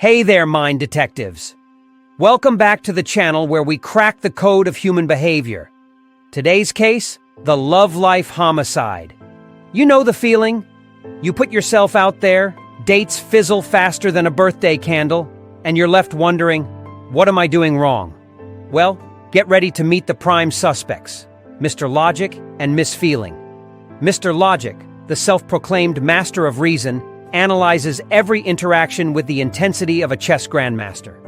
Hey there, mind detectives. Welcome back to the channel where we crack the code of human behavior. Today's case, the love life homicide. You know the feeling? You put yourself out there, dates fizzle faster than a birthday candle, and you're left wondering, what am I doing wrong? Well, get ready to meet the prime suspects, Mr. Logic and Miss Feeling. Mr. Logic, the self-proclaimed master of reason, analyzes every interaction with the intensity of a chess grandmaster.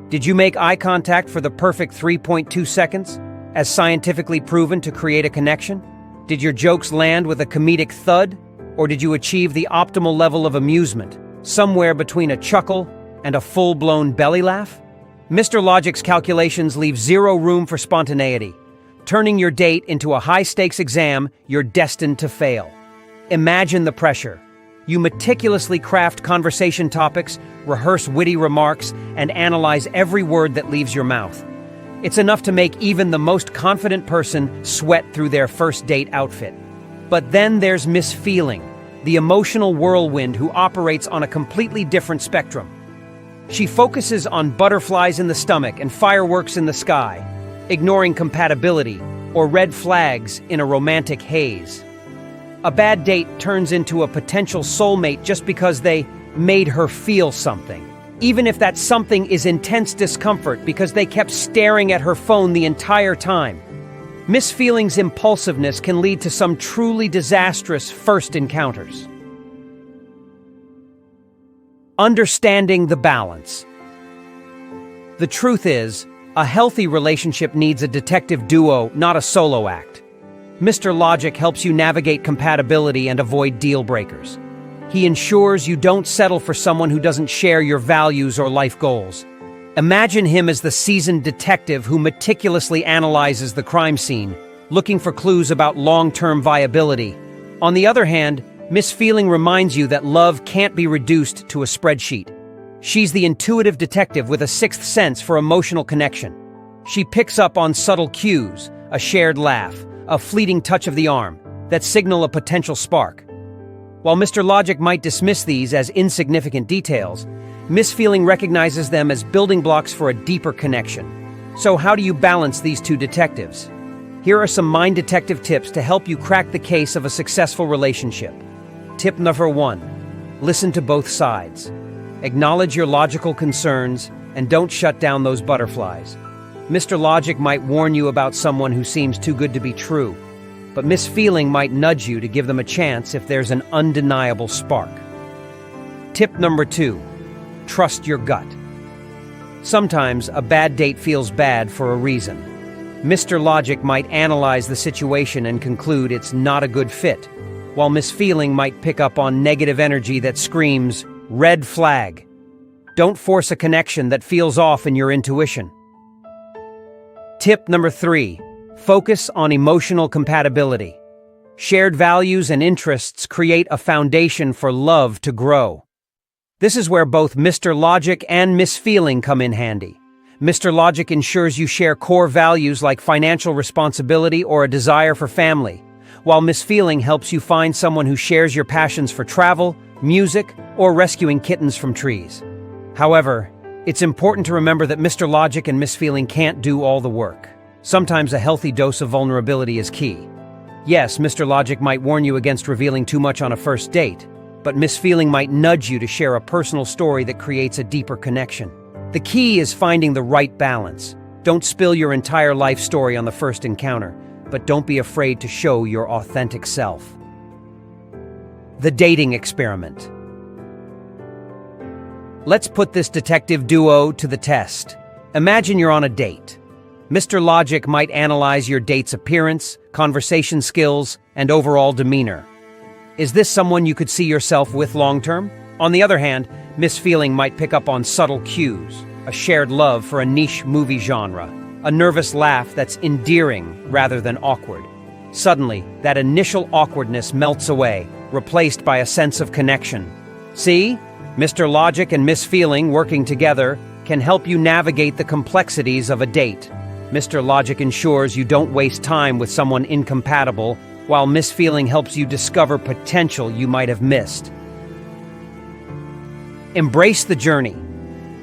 Did you make eye contact for the perfect 3.2 seconds, as scientifically proven to create a connection? Did your jokes land with a comedic thud, or did you achieve the optimal level of amusement, somewhere between a chuckle and a full-blown belly laugh? Mr. Logic's calculations leave zero room for spontaneity, turning your date into a high-stakes exam you're destined to fail. Imagine the pressure. You meticulously craft conversation topics, rehearse witty remarks, and analyze every word that leaves your mouth. It's enough to make even the most confident person sweat through their first date outfit. But then there's Miss Feeling, the emotional whirlwind who operates on a completely different spectrum. She focuses on butterflies in the stomach and fireworks in the sky, ignoring compatibility or red flags in a romantic haze. A bad date turns into a potential soulmate just because they made her feel something, even if that something is intense discomfort because they kept staring at her phone the entire time. Miss Feeling's impulsiveness can lead to some truly disastrous first encounters. Understanding the balance. The truth is, a healthy relationship needs a detective duo, not a solo act. Mr. Logic helps you navigate compatibility and avoid deal breakers. He ensures you don't settle for someone who doesn't share your values or life goals. Imagine him as the seasoned detective who meticulously analyzes the crime scene, looking for clues about long-term viability. On the other hand, Miss Feeling reminds you that love can't be reduced to a spreadsheet. She's the intuitive detective with a sixth sense for emotional connection. She picks up on subtle cues, a shared laugh, a fleeting touch of the arm, that signal a potential spark. While Mr. Logic might dismiss these as insignificant details, Miss Feeling recognizes them as building blocks for a deeper connection. So how do you balance these two detectives? Here are some mind detective tips to help you crack the case of a successful relationship. Tip number 1. Listen to both sides. Acknowledge your logical concerns and don't shut down those butterflies. Mr. Logic might warn you about someone who seems too good to be true, but Miss Feeling might nudge you to give them a chance if there's an undeniable spark. Tip number 2. Trust your gut. Sometimes a bad date feels bad for a reason. Mr. Logic might analyze the situation and conclude it's not a good fit, while Miss Feeling might pick up on negative energy that screams, red flag. Don't force a connection that feels off in your intuition. Tip number 3. Focus on emotional compatibility. Shared values and interests create a foundation for love to grow. This is where both Mr. Logic and Miss Feeling come in handy. Mr. Logic ensures you share core values like financial responsibility or a desire for family, while Miss Feeling helps you find someone who shares your passions for travel, music, or rescuing kittens from trees. However, it's important to remember that Mr. Logic and Miss Feeling can't do all the work. Sometimes a healthy dose of vulnerability is key. Yes, Mr. Logic might warn you against revealing too much on a first date, but Miss Feeling might nudge you to share a personal story that creates a deeper connection. The key is finding the right balance. Don't spill your entire life story on the first encounter, but don't be afraid to show your authentic self. The dating experiment. Let's put this detective duo to the test. Imagine you're on a date. Mr. Logic might analyze your date's appearance, conversation skills, and overall demeanor. Is this someone you could see yourself with long-term? On the other hand, Miss Feeling might pick up on subtle cues, a shared love for a niche movie genre, a nervous laugh that's endearing rather than awkward. Suddenly, that initial awkwardness melts away, replaced by a sense of connection. See? Mr. Logic and Miss Feeling working together can help you navigate the complexities of a date. Mr. Logic ensures you don't waste time with someone incompatible, while Miss Feeling helps you discover potential you might have missed. Embrace the journey.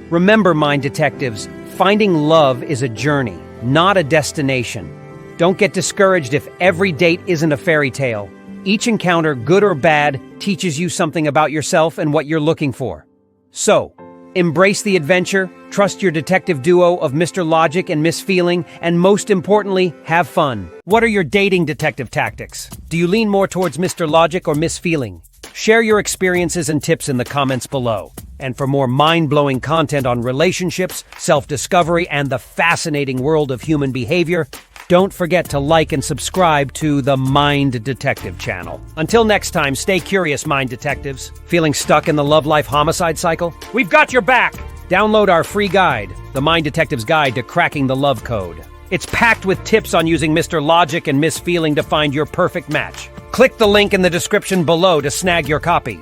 Remember, Mind Detectives, finding love is a journey, not a destination. Don't get discouraged if every date isn't a fairy tale. Each encounter, good or bad, teaches you something about yourself and what you're looking for. So, embrace the adventure, trust your detective duo of Mr. Logic and Miss Feeling, and most importantly, have fun. What are your dating detective tactics? Do you lean more towards Mr. Logic or Miss Feeling? Share your experiences and tips in the comments below. And for more mind-blowing content on relationships, self-discovery, and the fascinating world of human behavior, don't forget to like and subscribe to the Mind Detective channel. Until next time, stay curious, Mind Detectives. Feeling stuck in the love life homicide cycle? We've got your back! Download our free guide, The Mind Detective's Guide to Cracking the Love Code. It's packed with tips on using Mr. Logic and Miss Feeling to find your perfect match. Click the link in the description below to snag your copy.